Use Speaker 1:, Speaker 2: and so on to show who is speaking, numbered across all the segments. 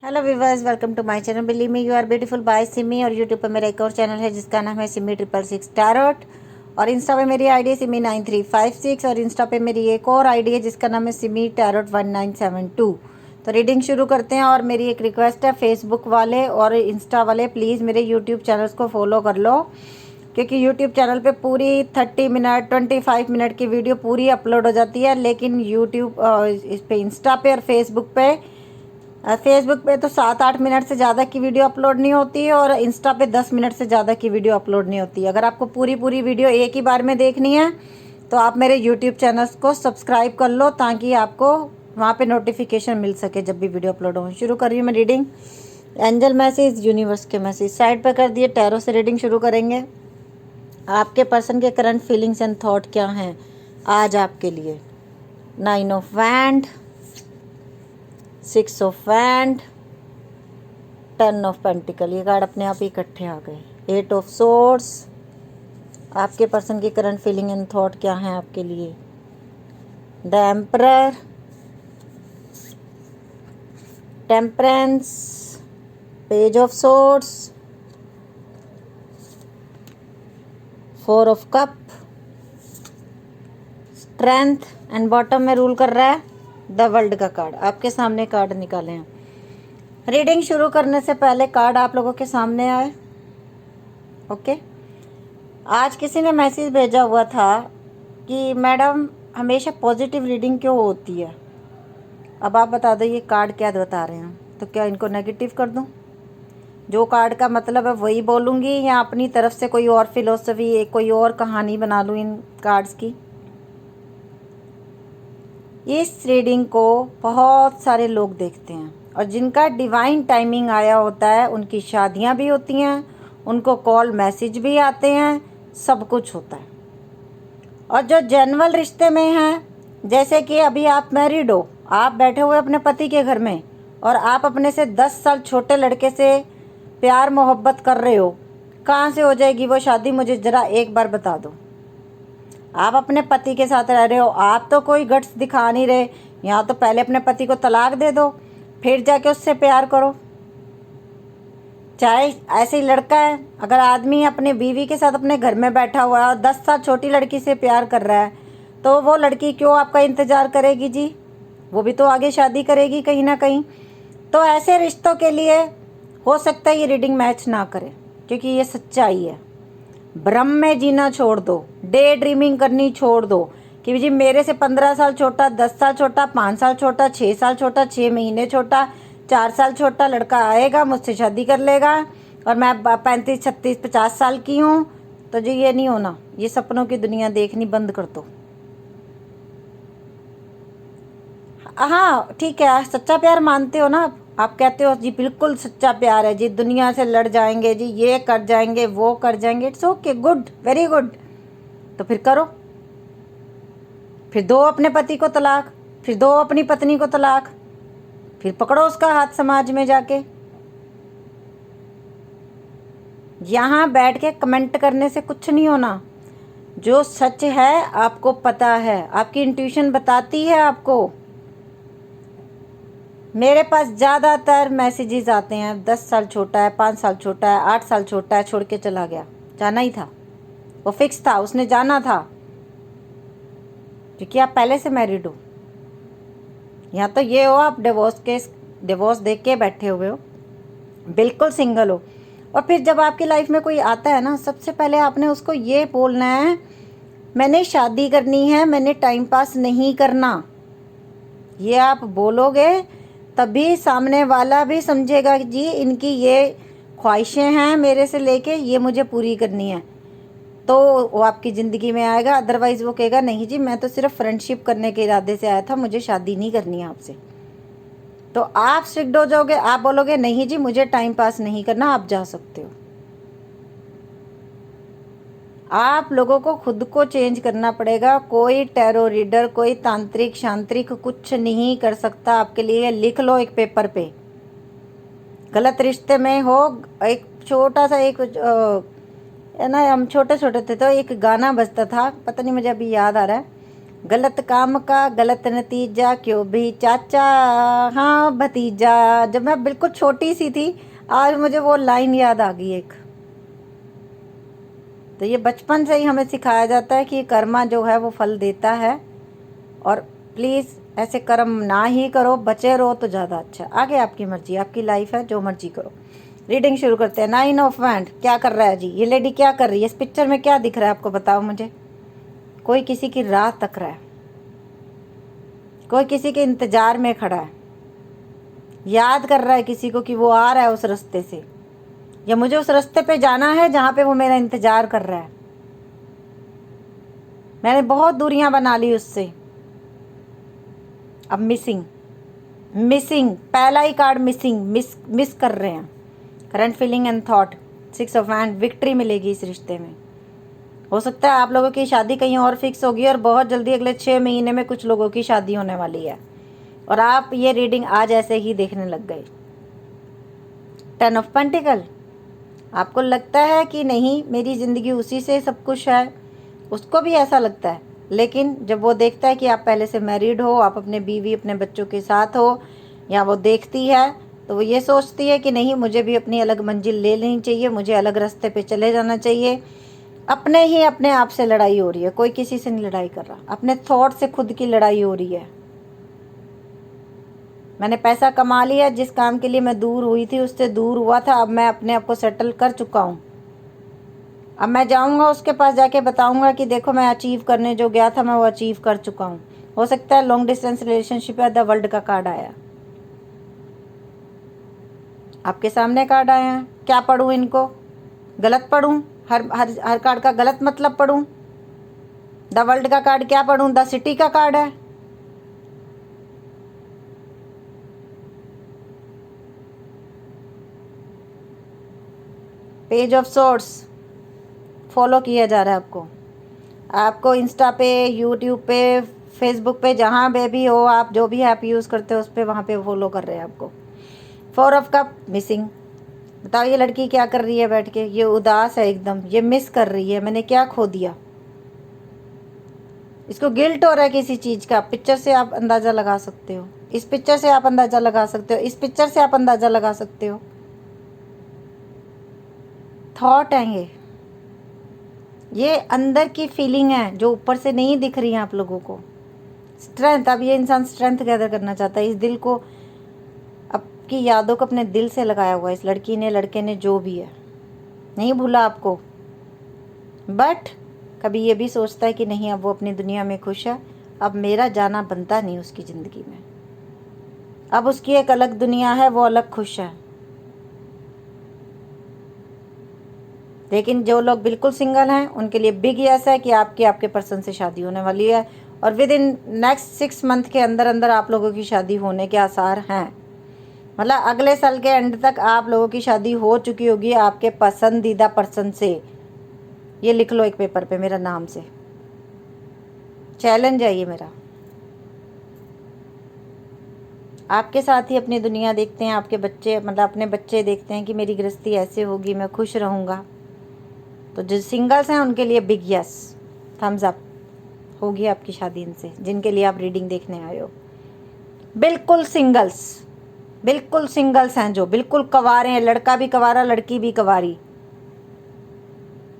Speaker 1: Hello viewers, welcome to my channel. Believe me you are beautiful by Simi. और YouTube पर मेरा एक और चैनल है जिसका नाम है सिमी 666 टैरोट। और इंस्टा पे मेरी आईडी है सिमी 9356। और इंस्टा पे मेरी एक और आईडी है जिसका नाम है सिमी टैरोट 1972। तो रीडिंग शुरू करते हैं। और मेरी एक रिक्वेस्ट है, फेसबुक वाले और इंस्टा वाले प्लीज़ मेरे यूट्यूब चैनल्स को फॉलो कर लो, क्योंकि यूट्यूब चैनल पे पूरी 30 मिनट 25 मिनट की वीडियो पूरी अपलोड हो जाती है, लेकिन यूट्यूब इस पे इंस्टा पे और फेसबुक पे तो 7-8 मिनट से ज़्यादा की वीडियो अपलोड नहीं होती है, और इंस्टा पे 10 मिनट से ज़्यादा की वीडियो अपलोड नहीं होती है। अगर आपको पूरी वीडियो एक ही बार में देखनी है तो आप मेरे यूट्यूब चैनल्स को सब्सक्राइब कर लो, ताकि आपको वहाँ पे नोटिफिकेशन मिल सके जब भी वीडियो अपलोड हो। शुरू कर रही हूँ मैं रीडिंग। एंजल मैसेज, यूनिवर्स के मैसेज साइड पर कर दिए। टैरो से रीडिंग शुरू करेंगे। आपके पर्सन के करंट फीलिंग्स एंड थॉट क्या हैं आज आपके लिए। 9 of wand, 6 of wand, 10 of pentacle. ये कार्ड अपने आप ही इकट्ठे आ गए। 8 ऑफ सोर्ड्स। आपके पर्सन की करंट फीलिंग एंड थॉट क्या है आपके लिए। The emperor, temperance, page of swords, 4 of cup, strength and bottom में रूल कर रहा है द वर्ल्ड का कार्ड। आपके सामने कार्ड निकाले हैं। रीडिंग शुरू करने से पहले कार्ड आप लोगों के सामने आए। ओके, आज किसी ने मैसेज भेजा हुआ था कि मैडम हमेशा पॉजिटिव रीडिंग क्यों होती है। अब आप बता दो ये कार्ड क्या बता रहे हैं, तो क्या इनको नेगेटिव कर दूं? जो कार्ड का मतलब है वही बोलूँगी, या अपनी तरफ से कोई और फिलोसफी, कोई और कहानी बना लूँ इन कार्ड्स की। इस रीडिंग को बहुत सारे लोग देखते हैं, और जिनका डिवाइन टाइमिंग आया होता है उनकी शादियां भी होती हैं, उनको कॉल मैसेज भी आते हैं, सब कुछ होता है। और जो जेन्युइन रिश्ते में हैं, जैसे कि अभी आप मैरिड हो, आप बैठे हुए अपने पति के घर में, और आप अपने से 10 साल छोटे लड़के से प्यार मोहब्बत कर रहे हो, कहाँ से हो जाएगी वो शादी, मुझे ज़रा एक बार बता दो। आप अपने पति के साथ रह रहे हो, आप तो कोई गट्स दिखा नहीं रहे। यहाँ तो पहले अपने पति को तलाक दे दो, फिर जाके उससे प्यार करो। चाहे ऐसे ही लड़का है, अगर आदमी अपने बीवी के साथ अपने घर में बैठा हुआ है और 10 साल छोटी लड़की से प्यार कर रहा है, तो वो लड़की क्यों आपका इंतज़ार करेगी जी? वो भी तो आगे शादी करेगी कहीं ना कहीं। तो ऐसे रिश्तों के लिए हो सकता है ये रीडिंग मैच ना करे, क्योंकि ये सच्चाई है। भ्रम में जीना छोड़ दो, डे ड्रीमिंग करनी छोड़ दो कि जी मेरे से 15 साल छोटा, 10 साल छोटा, 5 साल छोटा, 6 साल छोटा, 6 महीने छोटा, 4 साल छोटा लड़का आएगा, मुझसे शादी कर लेगा, और मैं 35, 36, 50 साल की हूँ। तो जी ये नहीं होना। ये सपनों की दुनिया देखनी बंद कर दो। हाँ ठीक है, सच्चा प्यार मानते हो ना आप कहते हो जी बिल्कुल सच्चा प्यार है जी, दुनिया से लड़ जाएंगे जी, ये कर जाएंगे, वो कर जाएंगे। It's okay, good, very good. तो फिर करो, फिर दो अपने पति को तलाक, फिर दो अपनी पत्नी को तलाक, फिर पकड़ो उसका हाथ समाज में जाके। यहाँ बैठ के कमेंट करने से कुछ नहीं होना। जो सच है आपको पता है, आपकी इंट्यूशन बताती है आपको। मेरे पास ज़्यादातर मैसेजेस आते हैं 10 साल छोटा है, 5 साल छोटा है, 8 साल छोटा है, छोड़ के चला गया। जाना ही था, वो फिक्स था, उसने जाना था, क्योंकि आप पहले से मैरिड हो। या तो ये हो आप डिवोर्स देख के बैठे हुए हो, बिल्कुल सिंगल हो। और फिर जब आपकी लाइफ में कोई आता है ना, सबसे पहले आपने उसको ये बोलना है मैंने शादी करनी है, मैंने टाइम पास नहीं करना। ये आप बोलोगे तभी सामने वाला भी समझेगा कि जी इनकी ये ख्वाहिशें हैं मेरे से लेके, ये मुझे पूरी करनी है, तो वो आपकी ज़िंदगी में आएगा। अदरवाइज़ वो कहेगा नहीं जी मैं तो सिर्फ फ्रेंडशिप करने के इरादे से आया था, मुझे शादी नहीं करनी है आपसे। तो आप स्ट्रिक्ट हो जाओगे, आप बोलोगे नहीं जी मुझे टाइम पास नहीं करना, आप जा सकते हो। आप लोगों को खुद को चेंज करना पड़ेगा। कोई टैरो रीडर, कोई तांत्रिक शांत्रिक कुछ नहीं कर सकता आपके लिए। लिख लो एक पेपर पे। गलत रिश्ते में हो, एक छोटा सा एक है ना, हम छोटे छोटे थे तो एक गाना बजता था, पता नहीं मुझे अभी याद आ रहा है। गलत काम का गलत नतीजा, क्यों भी चाचा हाँ भतीजा। जब मैं बिल्कुल छोटी सी थी, आज मुझे वो लाइन याद आ गई एक। तो ये बचपन से ही हमें सिखाया जाता है कि कर्मा जो है वो फल देता है, और प्लीज़ ऐसे कर्म ना ही करो, बचे रहो तो ज़्यादा अच्छा। आगे आपकी मर्जी, आपकी लाइफ है, जो मर्जी करो। रीडिंग शुरू करते हैं। 9 ऑफ वैंड क्या कर रहा है जी? ये लेडी क्या कर रही है? इस पिक्चर में क्या दिख रहा है आपको, बताओ मुझे। कोई किसी की राह तक रहा है, कोई किसी के इंतजार में खड़ा है, याद कर रहा है किसी को कि वो आ रहा है उस रास्ते से, या मुझे उस रास्ते पे जाना है जहाँ पे वो मेरा इंतजार कर रहा है। मैंने बहुत दूरियां बना ली उससे। अब मिसिंग, मिसिंग पहला ही कार्ड मिसिंग, मिस कर रहे हैं। Current feeling and thought, 6 of hand, victory मिलेगी इस रिश्ते में। हो सकता है आप लोगों की शादी कहीं और फिक्स होगी, और बहुत जल्दी अगले 6 महीने में कुछ लोगों की शादी होने वाली है, और आप ये रीडिंग आज ऐसे ही देखने लग गए। 10 ऑफ पेंटिकल, आपको लगता है कि नहीं मेरी ज़िंदगी उसी से सब कुछ है, उसको भी ऐसा लगता है, लेकिन जब वो देखता है कि आप पहले से मैरिड हो, आप अपने बीवी अपने बच्चों के साथ हो, या वो देखती है, तो वो ये सोचती है कि नहीं मुझे भी अपनी अलग मंजिल ले लेनी चाहिए, मुझे अलग रास्ते पे चले जाना चाहिए। अपने ही अपने आप से लड़ाई हो रही है, कोई किसी से नहीं लड़ाई कर रहा, अपने थॉट से खुद की लड़ाई हो रही है। मैंने पैसा कमा लिया, जिस काम के लिए मैं दूर हुई थी उससे दूर हुआ था, अब मैं अपने आप को सेटल कर चुका हूँ। अब मैं जाऊँगा उसके पास, जाके बताऊँगा कि देखो मैं अचीव करने जो गया था मैं वो अचीव कर चुका हूँ। हो सकता है लॉन्ग डिस्टेंस रिलेशनशिप है, द वर्ल्ड का कार्ड आया, आपके सामने कार्ड आया है। क्या पढ़ूँ इनको? गलत पढ़ूँ? हर हर हर कार्ड का गलत मतलब पढ़ूँ? द वर्ल्ड का कार्ड क्या पढ़ूँ? द सिटी का कार्ड है। पेज ऑफ सोर्स फॉलो किया जा रहा है आपको, आपको इंस्टा पे, यूट्यूब पे, फेसबुक पे, जहाँ पे भी हो आप, जो भी ऐप यूज़ करते हो उस पर, वहाँ पे फॉलो कर रहे हैं आपको। 4 ऑफ कप मिसिंग, बताओ ये लड़की क्या कर रही है बैठ के? ये उदास है एकदम, ये मिस कर रही है, मैंने क्या खो दिया। इसको गिल्ट हो रहा है किसी चीज़ का। पिक्चर से आप अंदाज़ा लगा सकते हो, इस पिक्चर से आप अंदाज़ा लगा सकते हो, इस पिक्चर से आप अंदाज़ा लगा सकते हो। थॉट है ये अंदर की फीलिंग है जो ऊपर से नहीं दिख रही है आप लोगों को। स्ट्रेंथ, अब ये इंसान स्ट्रेंथ गैदर करना चाहता है, इस दिल को, आपकी यादों को अपने दिल से लगाया हुआ है इस लड़की ने, लड़के ने, जो भी है, नहीं भूला आपको। बट कभी ये भी सोचता है कि नहीं अब वो अपनी दुनिया में खुश है, अब मेरा जाना बनता नहीं उसकी ज़िंदगी में, अब उसकी एक अलग दुनिया है, वो अलग खुश है। लेकिन जो लोग बिल्कुल सिंगल हैं उनके लिए बिग यस है कि आपके पर्सन से शादी होने वाली है, और विद इन नेक्स्ट 6 मंथ के अंदर अंदर आप लोगों की शादी होने के आसार हैं। मतलब अगले साल के एंड तक आप लोगों की शादी हो चुकी होगी आपके पसंदीदा पर्सन से। ये लिख लो एक पेपर पे मेरा नाम से, चैलेंज है ये मेरा। आपके साथ ही अपनी दुनिया देखते हैं, आपके बच्चे, मतलब अपने बच्चे देखते हैं कि मेरी गृहस्थी ऐसे होगी, मैं खुश रहूँगा। तो जो सिंगल्स हैं उनके लिए बिग यस, थम्स अप, होगी आपकी शादी इनसे जिनके लिए आप रीडिंग देखने आए हो। बिल्कुल सिंगल्स, बिल्कुल सिंगल्स हैं जो बिल्कुल कवारे हैं, लड़का भी कवारा, लड़की भी कवारी,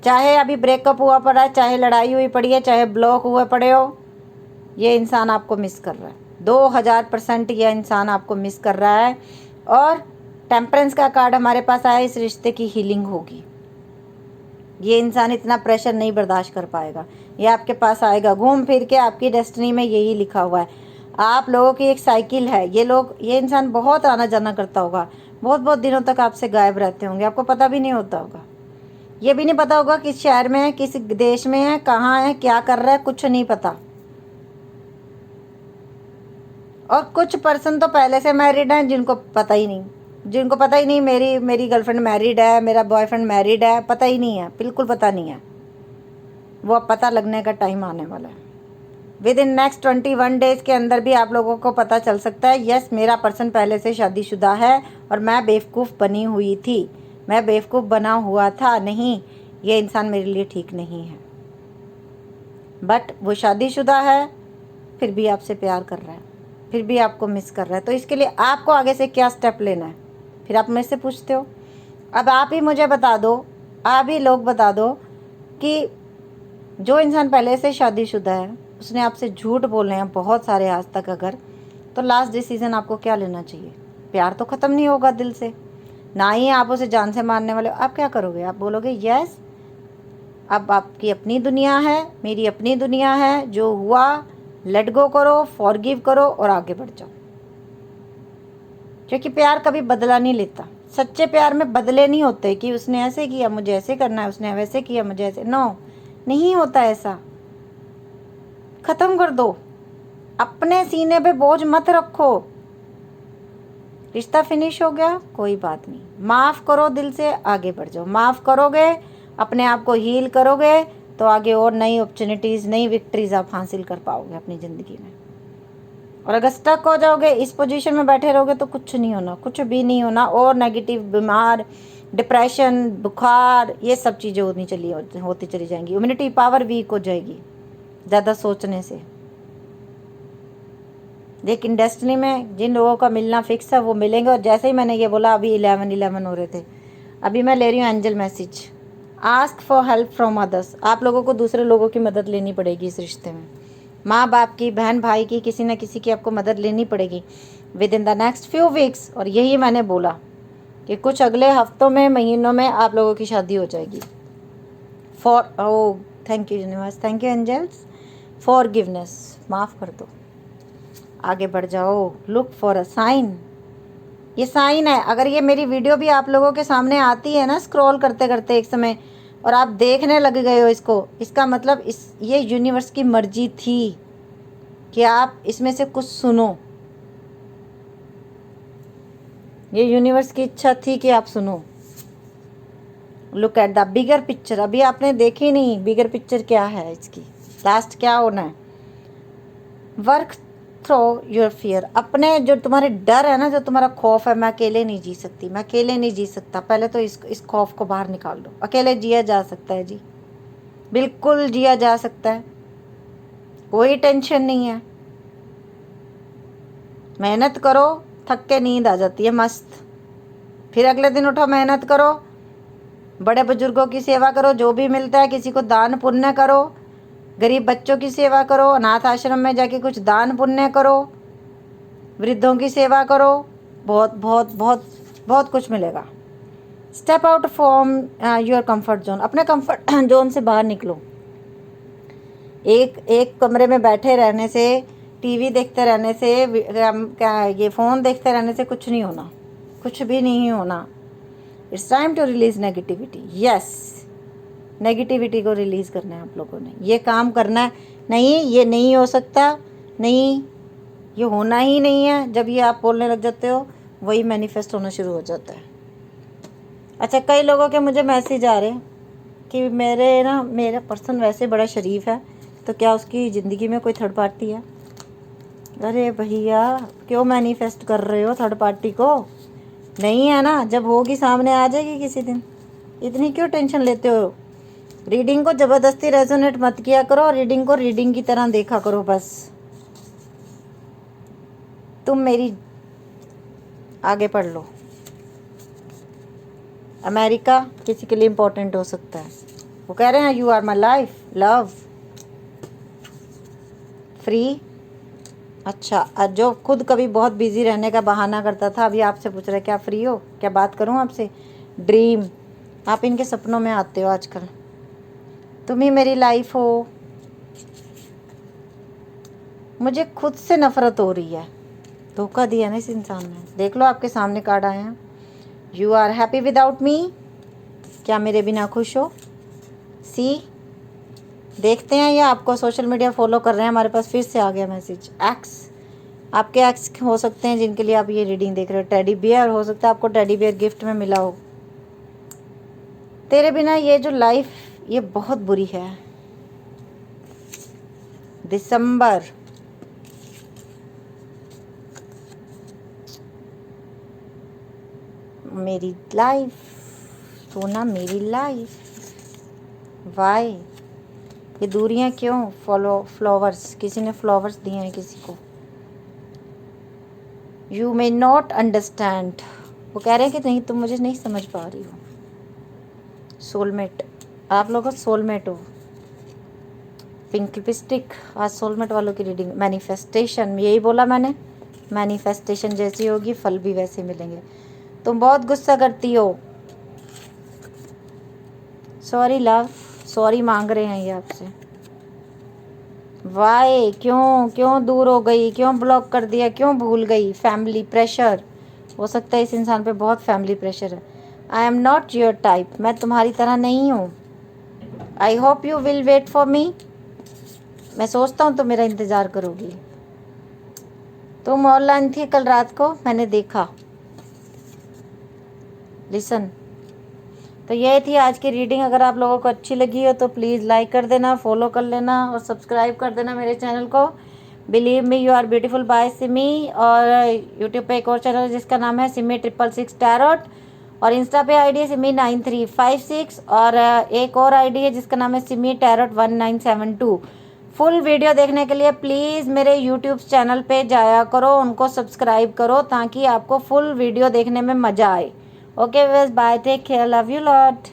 Speaker 1: चाहे अभी ब्रेकअप हुआ पड़ा है, चाहे लड़ाई हुई पड़ी है, चाहे ब्लॉक हुए पड़े हो, ये इंसान आपको मिस कर रहा है। 2000% यह इंसान आपको मिस कर रहा है। और टेम्परेंस का कार्ड हमारे पास आया, इस रिश्ते की हीलिंग होगी। ये इंसान इतना प्रेशर नहीं बर्दाश्त कर पाएगा, ये आपके पास आएगा घूम फिर के। आपकी डेस्टिनी में यही लिखा हुआ है, आप लोगों की एक साइकिल है। ये इंसान बहुत आना जाना करता होगा, बहुत बहुत दिनों तक आपसे गायब रहते होंगे, आपको पता भी नहीं होता होगा। ये भी नहीं पता होगा किस शहर में है, किस देश में है, कहाँ है, क्या कर रहा है, कुछ नहीं पता। और कुछ पर्सन तो पहले से मैरिड हैं जिनको पता ही नहीं, मेरी गर्लफ्रेंड मैरिड है, मेरा बॉयफ्रेंड मैरिड है, पता ही नहीं है, बिल्कुल पता नहीं है। वो अब पता लगने का टाइम आने वाला है। विद इन नेक्स्ट 21 डेज के अंदर भी आप लोगों को पता चल सकता है, यस मेरा पर्सन पहले से शादीशुदा है और मैं बेवकूफ़ बनी हुई थी, मैं बेवकूफ़ बना हुआ था, नहीं ये इंसान मेरे लिए ठीक नहीं है। बट वो शादीशुदा है, फिर भी आपसे प्यार कर रहा है, फिर भी आपको मिस कर रहा है। तो इसके लिए आपको आगे से क्या स्टेप लेना है? फिर आप मेरे से पूछते हो। अब आप ही मुझे बता दो, आप ही लोग बता दो कि जो इंसान पहले से शादीशुदा है, उसने आपसे झूठ बोले हैं बहुत सारे आज तक, अगर तो लास्ट डिसीजन आपको क्या लेना चाहिए? प्यार तो ख़त्म नहीं होगा दिल से, ना ही आप उसे जान से मारने वाले हो। आप क्या करोगे? आप बोलोगे यस, अब आपकी अपनी दुनिया है, मेरी अपनी दुनिया है, जो हुआ लेट गो करो, फॉरगिव करो और आगे बढ़ जाओ। क्योंकि प्यार कभी बदला नहीं लेता। सच्चे प्यार में बदले नहीं होते कि उसने ऐसे किया मुझे ऐसे करना है, उसने वैसे किया मुझे ऐसे, नो, नहीं होता ऐसा। खत्म कर दो, अपने सीने पे बोझ मत रखो। रिश्ता फिनिश हो गया, कोई बात नहीं, माफ़ करो दिल से, आगे बढ़ जाओ। माफ़ करोगे, अपने आप को हील करोगे, तो आगे और नई अपॉर्चुनिटीज़, नई विक्ट्रीज आप हासिल कर पाओगे अपनी ज़िंदगी में। और अगर स्टक हो जाओगे, इस पोजीशन में बैठे रहोगे, तो कुछ नहीं होना, कुछ भी नहीं होना। और नेगेटिव, बीमार, डिप्रेशन, बुखार, ये सब चीज़ें होती चली जाएंगी। इम्यूनिटी पावर वीक हो जाएगी ज़्यादा सोचने से। लेकिन डेस्टिनी में जिन लोगों का मिलना फिक्स है वो मिलेंगे। और जैसे ही मैंने ये बोला, अभी 11 हो रहे थे, अभी मैं ले रही हूँ angel message. Ask for help from others. आप लोगों को दूसरे लोगों की मदद लेनी पड़ेगी इस रिश्ते में। माँ बाप की, बहन भाई की, किसी न किसी की आपको मदद लेनी पड़ेगी with in the next few weeks. और यही मैंने बोला कि कुछ अगले हफ्तों में, महीनों में आप लोगों की शादी हो जाएगी। Thank you universe, thank you angels. Forgiveness, माफ़ कर दो, आगे बढ़ जाओ। Look for a sign. ये साइन है। अगर ये मेरी वीडियो भी आप लोगों के सामने आती है ना, स्क्रॉल करते करते एक समय, और आप देखने लग गए हो इसको, इसका मतलब ये यूनिवर्स की मर्जी थी कि आप इसमें से कुछ सुनो। ये यूनिवर्स की इच्छा थी कि आप सुनो। Look at the bigger picture. अभी आपने देखी नहीं बिगर पिक्चर क्या है इसकी, लास्ट क्या होना है। Work through your fear. अपने जो तुम्हारे डर है ना, जो तुम्हारा खौफ है, मैं अकेले नहीं जी सकती, मैं अकेले नहीं जी सकता, पहले तो इस खौफ को बाहर निकाल दो। अकेले जिया जा सकता है जी, बिल्कुल जिया जा सकता है, कोई टेंशन नहीं है। मेहनत करो, थक के नींद आ जाती है मस्त, फिर अगले दिन उठो, मेहनत करो, बड़े बुजुर्गों की सेवा करो, जो भी मिलता है किसी को दान पुण्य करो, गरीब बच्चों की सेवा करो, अनाथ आश्रम में जाके कुछ दान पुण्य करो, वृद्धों की सेवा करो, बहुत बहुत बहुत बहुत कुछ मिलेगा। Step out from your comfort zone. अपने कंफर्ट जोन से बाहर निकलो। एक कमरे में बैठे रहने से, टीवी देखते रहने से, ये फ़ोन देखते रहने से कुछ नहीं होना, कुछ भी नहीं होना। It's time to release negativity. Yes, negativity को रिलीज़ करना है आप लोगों ने, ये काम करना है। नहीं, ये नहीं हो सकता, नहीं, ये होना ही नहीं है। जब ये आप बोलने लग जाते हो, वही मैनिफेस्ट होना शुरू हो जाता है। अच्छा, कई लोगों के मुझे मैसेज आ रहे हैं कि मेरा पर्सन वैसे बड़ा शरीफ है, तो क्या उसकी ज़िंदगी में कोई थर्ड पार्टी है? अरे भैया, क्यों मैनिफेस्ट कर रहे हो थर्ड पार्टी को? नहीं है ना, जब होगी सामने आ जाएगी किसी दिन, इतनी क्यों टेंशन लेते हो? रीडिंग को ज़बरदस्ती रेजोनेट मत किया करो, रीडिंग को रीडिंग की तरह देखा करो बस। तुम मेरी आगे पढ़ लो। अमेरिका किसी के लिए इम्पोर्टेंट हो सकता है, वो कह रहे हैं you are my life, love, free. अच्छा, जो खुद कभी बहुत बिजी रहने का बहाना करता था, अभी आपसे पूछ रहे क्या फ्री हो, क्या बात करूं आपसे? ड्रीम, आप इनके सपनों में आते हो आजकल, तुम ही मेरी लाइफ हो। मुझे खुद से नफरत हो रही है, धोखा दिया ना इस इंसान ने। देख लो, आपके सामने कार्ड आए हैं, you are happy without me. क्या मेरे बिना खुश हो? सी, देखते हैं, ये आपको सोशल मीडिया फॉलो कर रहे हैं। हमारे पास फिर से आ गया मैसेज। एक्स, आपके एक्स हो सकते हैं जिनके लिए आप ये रीडिंग देख रहे हो। टेडी बियर हो सकता है, आपको टेडी बियर गिफ्ट में मिला हो। तेरे बिना ये जो लाइफ, ये बहुत बुरी है। दिसंबर, मेरी लाइफ, सोना मेरी लाइफ, वाई ये दूरियां क्यों? फ्लावर्स, किसी ने फ्लावर्स दिए हैं किसी को। यू मे नॉट अंडरस्टैंड, वो कह रहे हैं कि नहीं तुम मुझे नहीं समझ पा रही हो। सोलमेट, आप लोगों का सोलमेट हो। पिंक लिपस्टिक, आज सोलमेट वालों की रीडिंग। मैनिफेस्टेशन, यही बोला मैंने, मैनिफेस्टेशन जैसी होगी फल भी वैसे मिलेंगे। तुम बहुत गुस्सा करती हो। सॉरी लव, सॉरी मांग रहे हैं ये आपसे। वाई, क्यों क्यों दूर हो गई, क्यों ब्लॉक कर दिया, क्यों भूल गई? फैमिली प्रेशर, हो सकता है इस इंसान पे बहुत फैमिली प्रेशर है। I am not your type, मैं तुम्हारी तरह नहीं हूँ। I hope you will wait for me, मैं सोचता हूँ तो मेरा इंतज़ार करोगी। तुम ऑनलाइन थी कल रात को, मैंने देखा। लिसन, तो ये थी आज की रीडिंग। अगर आप लोगों को अच्छी लगी हो तो प्लीज़ लाइक कर देना, फॉलो कर लेना और सब्सक्राइब कर देना मेरे चैनल को। Believe me you are beautiful by Simi. और यूट्यूब पे एक और चैनल है जिसका नाम है सिमी 666 टैरोट, और इंस्टा पे आईडी है सिमी 9356, और एक और आईडी है जिसका नाम है सिमी टैरोट 1972। फुल वीडियो देखने के लिए प्लीज़ मेरे यूट्यूब चैनल पे जाया करो, उनको सब्सक्राइब करो ताकि आपको फुल वीडियो देखने में मज़ा आए। ओके बस, bye, take care, love you lot.